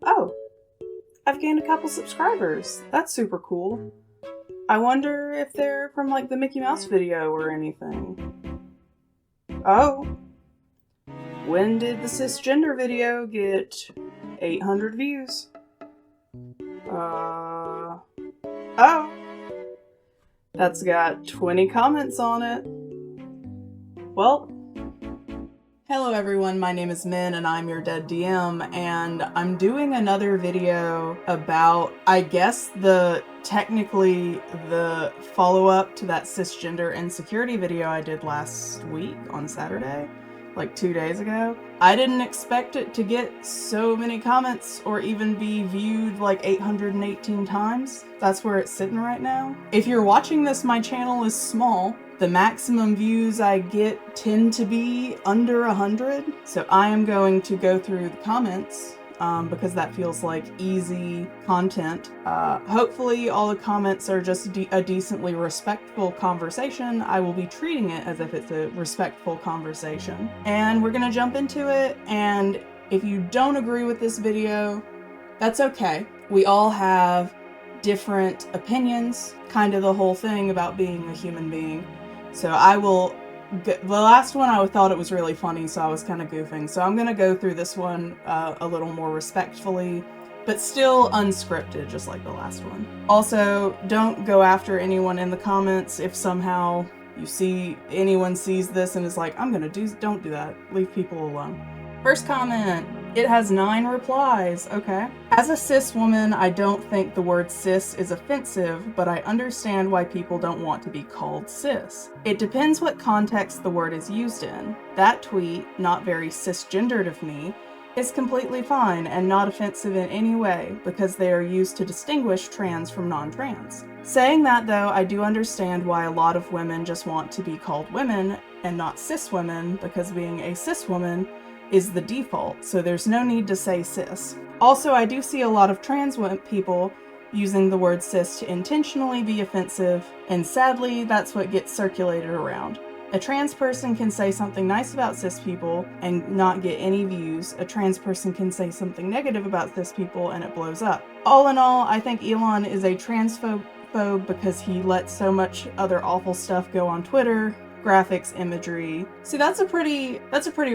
Oh, I've gained a couple subscribers. That's super cool. I wonder if they're from like the Mickey Mouse video or anything. Oh, when did the Cisgender video get 800 views? Oh, that's got 20 comments on it. Well, hello everyone, my name is Min and I'm your dead DM, and I'm doing another video about, I guess, technically the follow-up to that cisgender insecurity video I did last week on Saturday, like 2 days ago. I didn't expect it to get so many comments or even be viewed like 818 times. That's where it's sitting right now. If you're watching this, my channel is small. The maximum views I get tend to be under 100. So I am going to go through the comments because that feels like easy content. Hopefully all the comments are just a decently respectful conversation. I will be treating it as if it's a respectful conversation. And we're gonna jump into it, and if you don't agree with this video, that's okay. We all have different opinions, kind of the whole thing about being a human being. So the last one I thought it was really funny, so I was kind of goofing. So I'm gonna go through this one a little more respectfully, but still unscripted, just like the last one. Also, don't go after anyone in the comments if somehow you see anyone sees this and is like, don't do that. Leave people alone. First comment, it has 9 replies. Okay. As a cis woman, I don't think the word cis is offensive, but I understand why people don't want to be called cis. It depends what context the word is used in. That tweet, not very cisgendered of me, is completely fine and not offensive in any way because they are used to distinguish trans from non-trans. Saying that though, I do understand why a lot of women just want to be called women and not cis women, because being a cis woman is the default, so there's no need to say cis. Also, I do see a lot of trans people using the word cis to intentionally be offensive, and sadly, that's what gets circulated around. A trans person can say something nice about cis people and not get any views. A trans person can say something negative about cis people and it blows up. All in all, I think Elon is a transphobe because he lets so much other awful stuff go on Twitter. Graphics, imagery. See, that's a pretty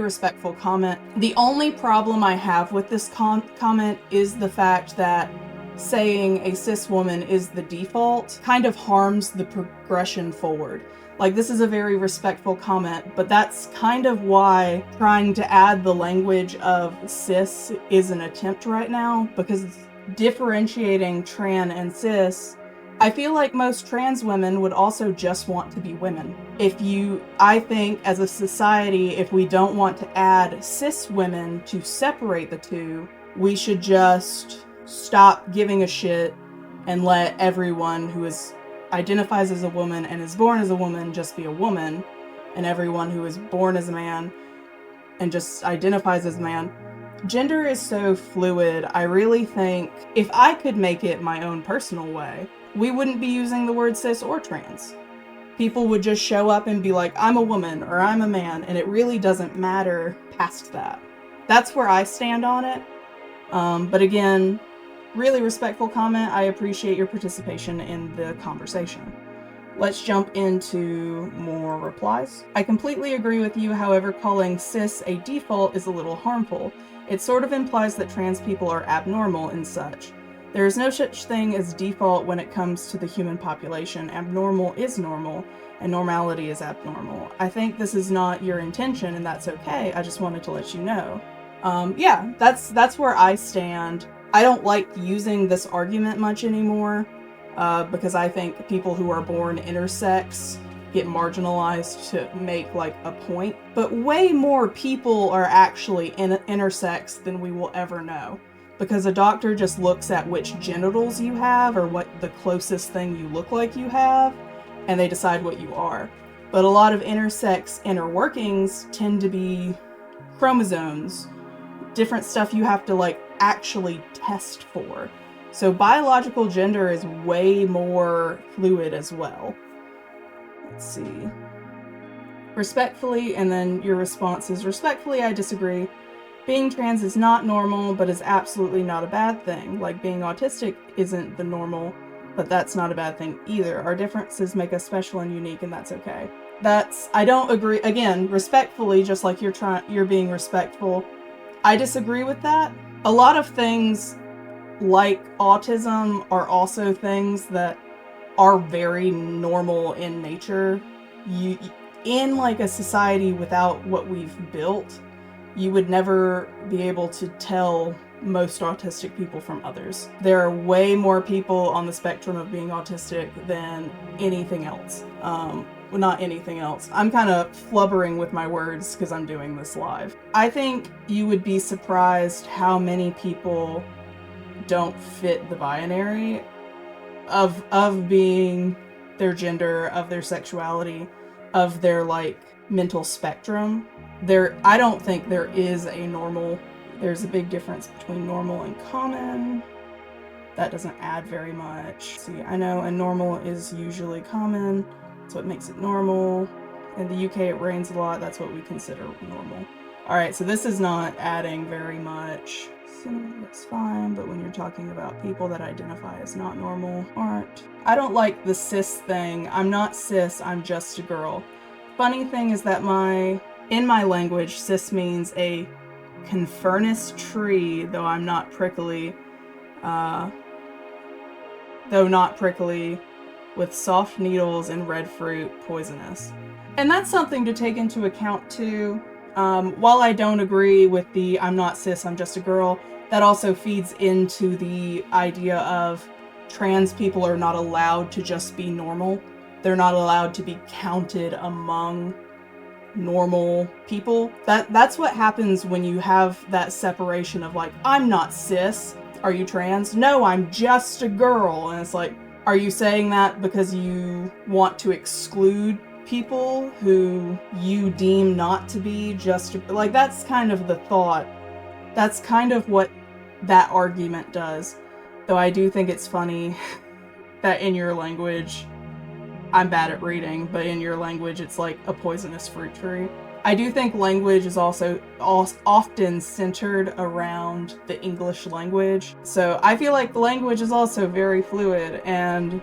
respectful comment. The only problem I have with this comment is the fact that saying a cis woman is the default kind of harms the progression forward. Like, this is a very respectful comment, but that's kind of why trying to add the language of cis is an attempt right now, because differentiating trans and cis, I feel like most trans women would also just want to be women. I think as a society, if we don't want to add cis women to separate the two, we should just stop giving a shit and let everyone who identifies as a woman and is born as a woman just be a woman, and everyone who is born as a man and just identifies as a man. Gender is so fluid. I really think if I could make it my own personal way, we wouldn't be using the word cis or trans. People would just show up and be like, I'm a woman or I'm a man, and it really doesn't matter past that. That's where I stand on it. But again, really respectful comment. I appreciate your participation in the conversation. Let's jump into more replies. I completely agree with you, however, calling cis a default is a little harmful. It sort of implies that trans people are abnormal and such. There is no such thing as default when it comes to the human population. Abnormal is normal, and normality is abnormal. I think this is not your intention, and that's okay. I just wanted to let you know. Yeah, that's where I stand. I don't like using this argument much anymore, because I think people who are born intersex get marginalized to make like a point. But way more people are actually intersex than we will ever know. Because a doctor just looks at which genitals you have or what the closest thing you look like you have, and they decide what you are. But a lot of intersex inner workings tend to be chromosomes, different stuff you have to like actually test for. So biological gender is way more fluid as well. Let's see. Respectfully, and then your response is, respectfully, I disagree. being trans is not normal, but is absolutely not a bad thing. Like, being autistic isn't the normal, but that's not a bad thing either. Our differences make us special and unique, and that's okay. I don't agree, again, respectfully, just like you're being respectful. I disagree with that. A lot of things like autism are also things that are very normal in nature. In like a society without what we've built, you would never be able to tell most autistic people from others. There are way more people on the spectrum of being autistic than anything else. Well, not anything else. I'm kind of flubbering with my words because I'm doing this live. I think you would be surprised how many people don't fit the binary of being their gender, of their sexuality, of their like mental spectrum. I don't think there is a normal. There's a big difference between normal and common. That doesn't add very much. See, I know a normal is usually common, so it makes it normal. In the UK it rains a lot, that's what we consider normal. Alright, so this is not adding very much. So that's fine, but when you're talking about people that identify as not normal, aren't. I don't like the cis thing. I'm not cis, I'm just a girl. Funny thing is that in my language, cis means a confirnus tree, though not prickly, with soft needles and red fruit, poisonous. And that's something to take into account too. While I don't agree with the I'm not cis, I'm just a girl, that also feeds into the idea of trans people are not allowed to just be normal. They're not allowed to be counted among normal people. That's what happens when you have that separation of like, I'm not cis. Are you trans? No, I'm just a girl. And it's like, are you saying that because you want to exclude people who you deem not to be just like, that's kind of the thought. That's kind of what that argument does. Though I do think it's funny that in your language, I'm bad at reading, but in your language it's like a poisonous fruit tree. I do think language is also often centered around the English language. So I feel like the language is also very fluid, and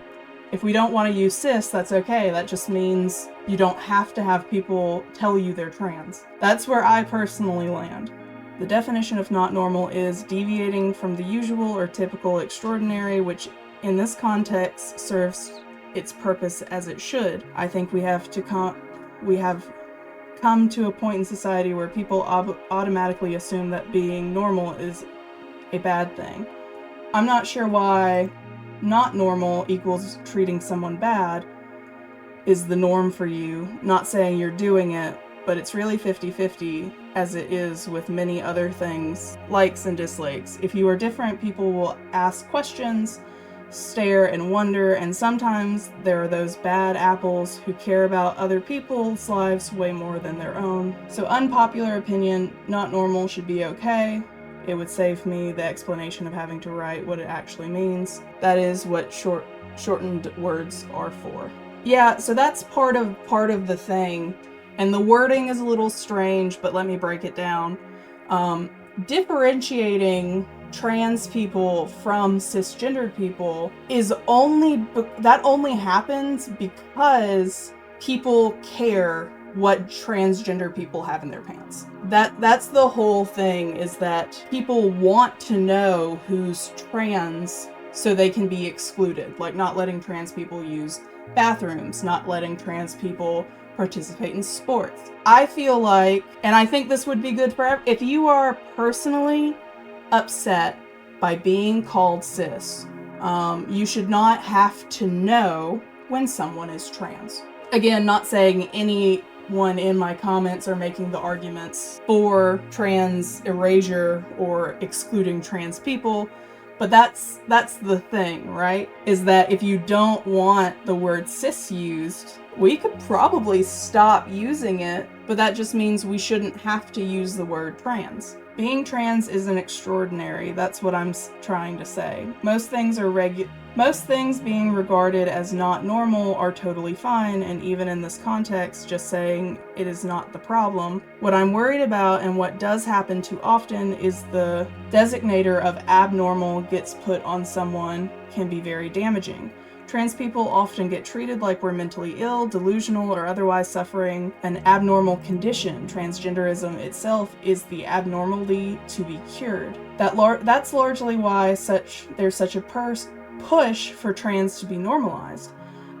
if we don't want to use cis, that's okay. That just means you don't have to have people tell you they're trans. That's where I personally land. The definition of not normal is deviating from the usual or typical extraordinary, which in this context serves its purpose as it should. I think we have come to a point in society where people automatically assume that being normal is a bad thing. I'm not sure why not normal equals treating someone bad is the norm for you. Not saying you're doing it, but it's really 50-50, as it is with many other things, likes and dislikes. If you are different, people will ask questions, stare and wonder, and sometimes there are those bad apples who care about other people's lives way more than their own. So unpopular opinion, not normal should be okay. It would save me the explanation of having to write what it actually means. That is what shortened words are for. Yeah, so that's part of the thing. And the wording is a little strange, but let me break it down. Differentiating trans people from cisgendered people that only happens because people care what transgender people have in their pants. That's the whole thing, is that people want to know who's trans so they can be excluded, like not letting trans people use bathrooms, not letting trans people participate in sports. I feel like, and I think this would be good for if you are personally upset by being called cis, you should not have to know when someone is trans. Again, not saying anyone in my comments are making the arguments for trans erasure or excluding trans people, but that's the thing, right? Is that if you don't want the word cis used, we could probably stop using it, but that just means we shouldn't have to use the word trans. Being trans isn't extraordinary, that's what I'm trying to say. Most things being regarded as not normal are totally fine, and even in this context, just saying it is not the problem. What I'm worried about, and what does happen too often, is the designator of abnormal gets put on someone can be very damaging. Trans people often get treated like we're mentally ill, delusional, or otherwise suffering an abnormal condition. Transgenderism itself is the abnormality to be cured. That's largely why there's such a push for trans to be normalized.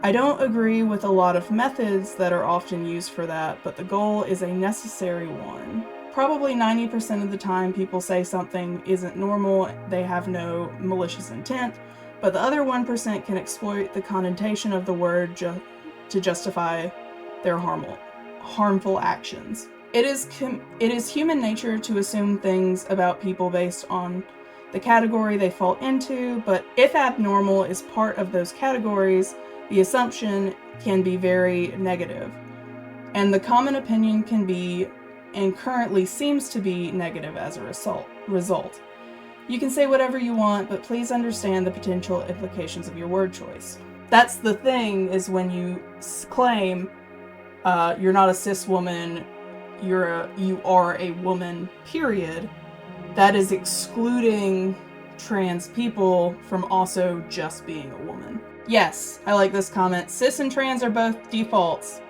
I don't agree with a lot of methods that are often used for that, but the goal is a necessary one. Probably 90% of the time people say something isn't normal, they have no malicious intent, but the other 1% can exploit the connotation of the word to justify their harmful actions. It is human nature to assume things about people based on the category they fall into, but if abnormal is part of those categories, the assumption can be very negative. And the common opinion can be, and currently seems to be, negative as a result. You can say whatever you want, but please understand the potential implications of your word choice. That's the thing, is when you claim you're not a cis woman, you are a woman, period, that is excluding trans people from also just being a woman. Yes, I like this comment. Cis and trans are both defaults.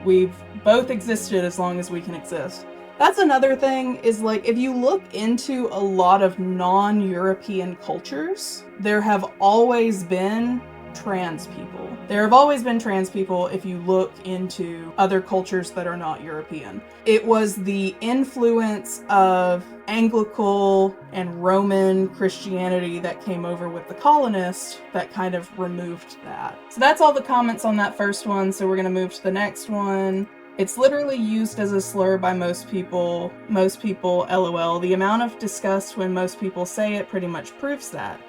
We've both existed as long as we can exist. That's another thing, is like, if you look into a lot of non-European cultures, there have always been trans people. There have always been trans people if you look into other cultures that are not European. It was the influence of Anglican and Roman Christianity that came over with the colonists that kind of removed that. So that's all the comments on that first one, so we're gonna move to the next one. It's literally used as a slur by most people, LOL. The amount of disgust when most people say it pretty much proves that.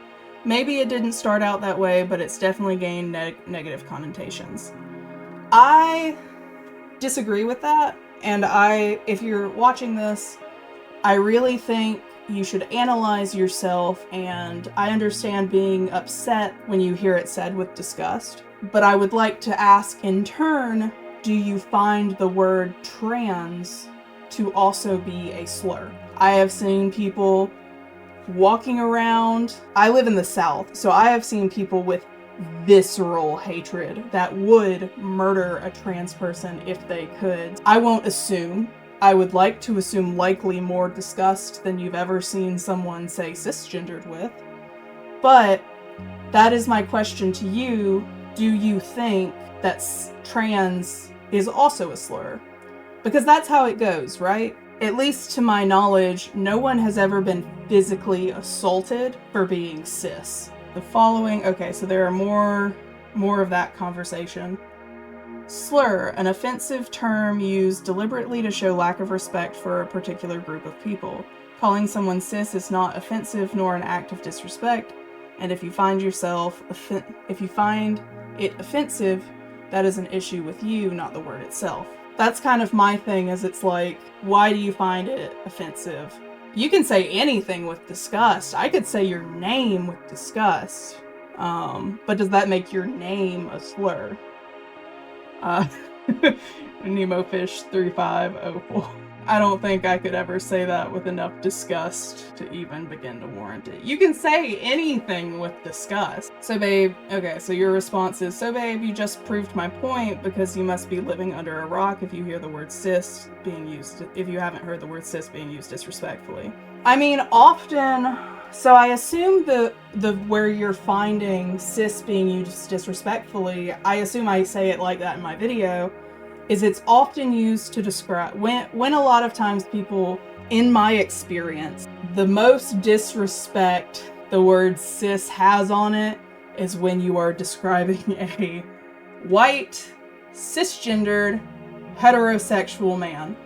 Maybe it didn't start out that way, but it's definitely gained negative connotations. I disagree with that, and if you're watching this, I really think you should analyze yourself, and I understand being upset when you hear it said with disgust, but I would like to ask in turn, do you find the word trans to also be a slur? I have seen people walking around. I live in the South, so I have seen people with visceral hatred that would murder a trans person if they could. I won't assume. I would like to assume likely more disgust than you've ever seen someone say cisgendered with. But that is my question to you. Do you think that trans is also a slur? Because that's how it goes, right? At least to my knowledge, no one has ever been physically assaulted for being cis. The following, okay, so there are more of that conversation. Slur, an offensive term used deliberately to show lack of respect for a particular group of people. Calling someone cis is not offensive nor an act of disrespect, and if you find it offensive, that is an issue with you, not the word itself. That's kind of my thing, is it's like, why do you find it offensive? You can say anything with disgust. I could say your name with disgust. But does that make your name a slur? NemoFish3504. I don't think I could ever say that with enough disgust to even begin to warrant it. You can say anything with disgust. So babe, okay, so your response is, so babe, you just proved my point because you must be living under a rock if you hear the word cis being used, if you haven't heard the word cis being used disrespectfully. I mean, often, so I assume the where you're finding cis being used disrespectfully, I assume I say it like that in my video, is it's often used to describe, when a lot of times people, in my experience, the most disrespect the word cis has on it is when you are describing a white, cisgendered, heterosexual man.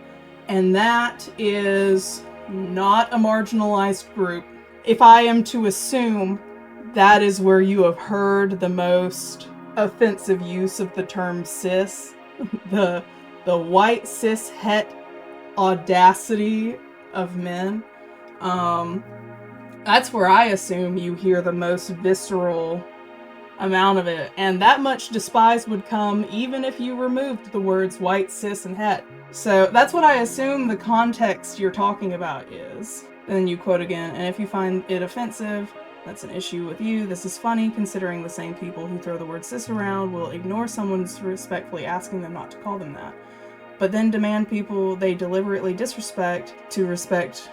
And that is not a marginalized group. If I am to assume that is where you have heard the most offensive use of the term cis, the white cis het audacity of men. That's where I assume you hear the most visceral amount of it, and that much despise would come even if you removed the words white, cis, and het. So that's what I assume the context you're talking about is. And then you quote again, and if you find it offensive, that's an issue with you. This is funny, considering the same people who throw the word cis around will ignore someone's respectfully asking them not to call them that, but then demand people they deliberately disrespect to respect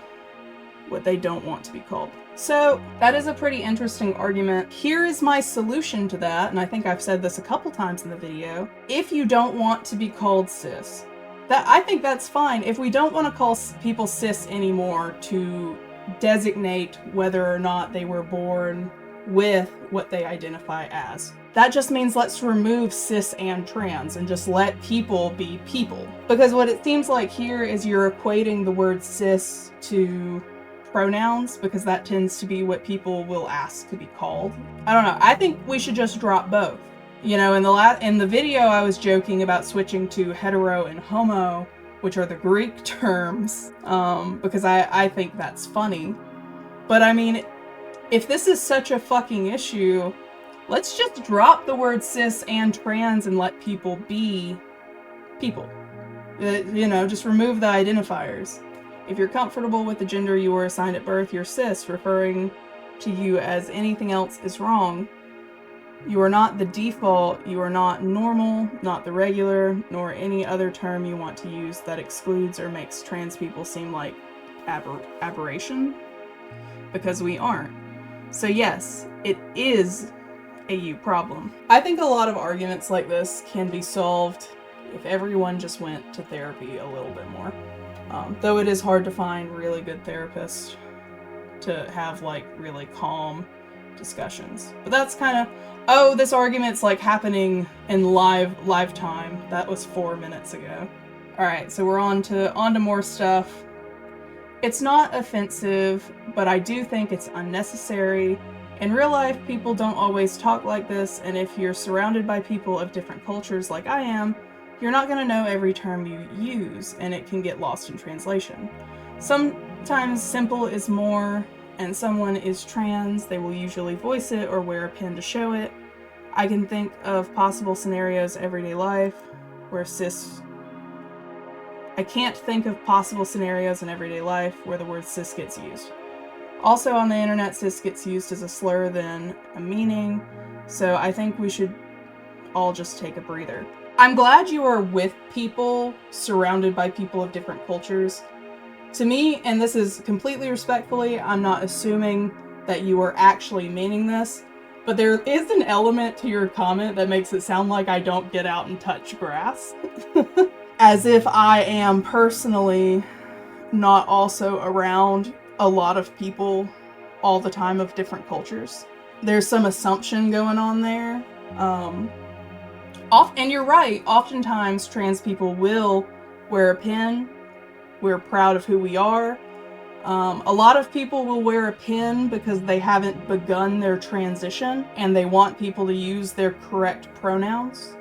what they don't want to be called. So that is a pretty interesting argument. Here is my solution to that, and I think I've said this a couple times in the video. If you don't want to be called cis, I think that's fine. If we don't want to call people cis anymore to designate whether or not they were born with what they identify as, that just means let's remove cis and trans and just let people be people. Because what it seems like here is you're equating the word cis to pronouns, because that tends to be what people will ask to be called. I don't know. I think we should just drop both. You know, in the video I was joking about switching to hetero and homo, which are the Greek terms, because I think that's funny. But I mean, if this is such a fucking issue, let's just drop the word cis and trans and let people be people. You know, just remove the identifiers. If you're comfortable with the gender you were assigned at birth, you're cis. Referring to you as anything else is wrong. You are not the default, you are not normal, not the regular, nor any other term you want to use that excludes or makes trans people seem like aberration, because we aren't. So yes, it is a you problem. I think a lot of arguments like this can be solved if everyone just went to therapy a little bit more. Though it is hard to find really good therapists to have like really calm discussions. But that's kind of, oh, this argument's like happening in live time. That was 4 minutes ago. Alright, so we're on to more stuff. It's not offensive, but I do think it's unnecessary. In real life, people don't always talk like this, and if you're surrounded by people of different cultures like I am, you're not going to know every term you use, and it can get lost in translation. Sometimes simple is more, and someone is trans, they will usually voice it or wear a pin to show it. I can think of possible scenarios everyday life where I can't think of possible scenarios in everyday life where the word cis gets used. Also on the internet, cis gets used as a slur than a meaning, so I think we should all just take a breather. I'm glad you are with people, surrounded by people of different cultures. To me, and this is completely respectfully, I'm not assuming that you are actually meaning this, but there is an element to your comment that makes it sound like I don't get out and touch grass. As if I am personally not also around a lot of people all the time of different cultures. There's some assumption going on there. And you're right, oftentimes trans people will wear a pin. We're proud of who we are. A lot of people will wear a pin because they haven't begun their transition and they want people to use their correct pronouns.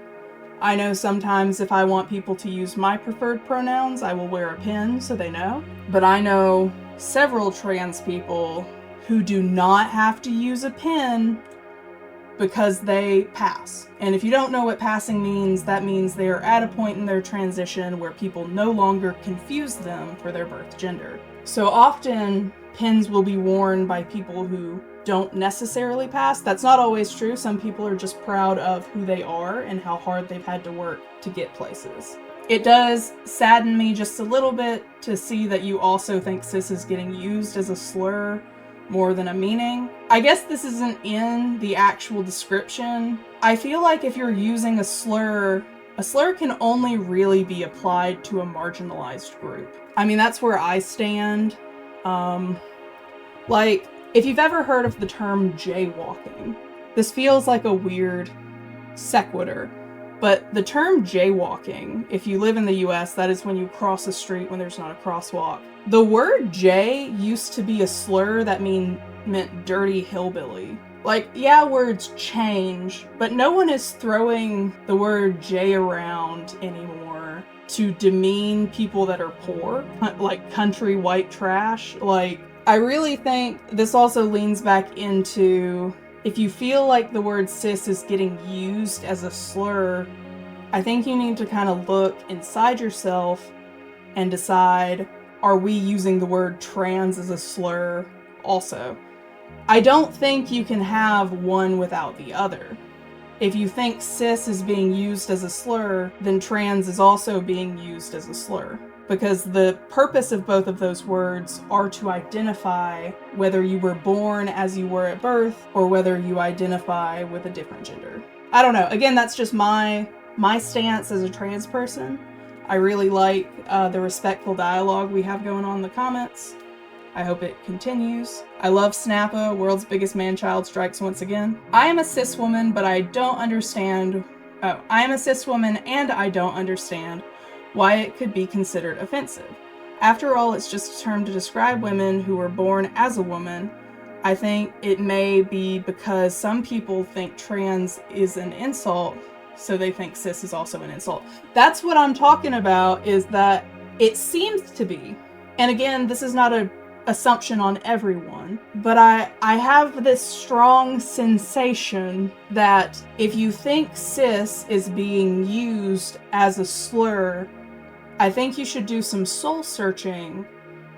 I know sometimes if I want people to use my preferred pronouns, I will wear a pin so they know. But I know several trans people who do not have to use a pin because they pass. And if you don't know what passing means, that means they are at a point in their transition where people no longer confuse them for their birth gender. So often, pins will be worn by people who don't necessarily pass. That's not always true. Some people are just proud of who they are and how hard they've had to work to get places. It does sadden me just a little bit to see that you also think cis is getting used as a slur more than a meaning. I guess this isn't in the actual description. I feel like if you're using a slur can only really be applied to a marginalized group. I mean, that's where I stand. Like, if you've ever heard of the term jaywalking, this feels like a weird sequitur, but the term jaywalking, if you live in the US, that is when you cross a street when there's not a crosswalk. The word jay used to be a slur that meant dirty hillbilly. Like, yeah, words change, but no one is throwing the word J around anymore to demean people that are poor, like country white trash. Like, I really think this also leans back into, if you feel like the word cis is getting used as a slur, I think you need to kind of look inside yourself and decide, are we using the word trans as a slur also? I don't think you can have one without the other. If you think cis is being used as a slur, then trans is also being used as a slur. Because the purpose of both of those words are to identify whether you were born as you were at birth or whether you identify with a different gender. I don't know. Again, that's just my stance as a trans person. I really like the respectful dialogue we have going on in the comments. I hope it continues. I love Snappa, world's biggest man-child strikes once again. I am a cis woman, but I don't understand. I am a cis woman and I don't understand why it could be considered offensive. After all, it's just a term to describe women who were born as a woman. I think it may be because some people think trans is an insult, so they think cis is also an insult. That's what I'm talking about, is that it seems to be. And again, this is not an assumption on everyone, but I have this strong sensation that if you think cis is being used as a slur, I think you should do some soul searching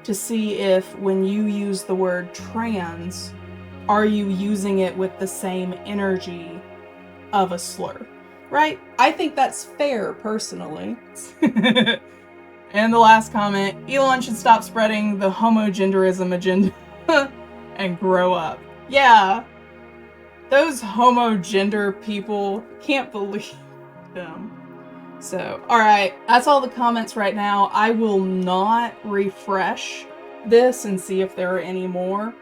to see if when you use the word trans, are you using it with the same energy of a slur, right? I think that's fair, personally. And the last comment, Elon should stop spreading the homogenderism agenda and grow up. Yeah, those homogender people, can't believe them. So, alright, that's all the comments right now. I will not refresh this and see if there are any more.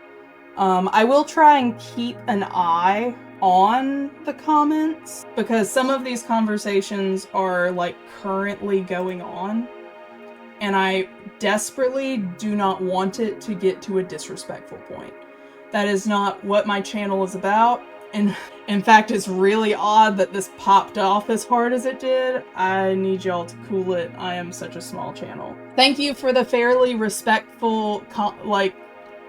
I will try and keep an eye on the comments, because some of these conversations are like currently going on, and I desperately do not want it to get to a disrespectful point. That is not what my channel is about, and in fact, it's really odd that this popped off as hard as it did. I need y'all to cool it. I am such a small channel. Thank you for the fairly respectful,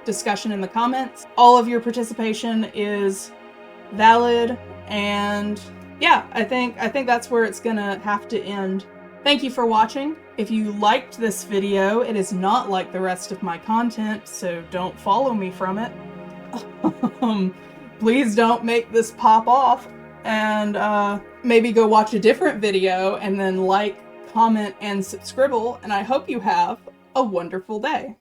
discussion in the comments. All of your participation is valid, and yeah, I think that's where it's gonna have to end. Thank you for watching. If you liked this video, it is not like the rest of my content, so don't follow me from it. Please don't make this pop off, and maybe go watch a different video and then like, comment, and subscribe, and I hope you have a wonderful day.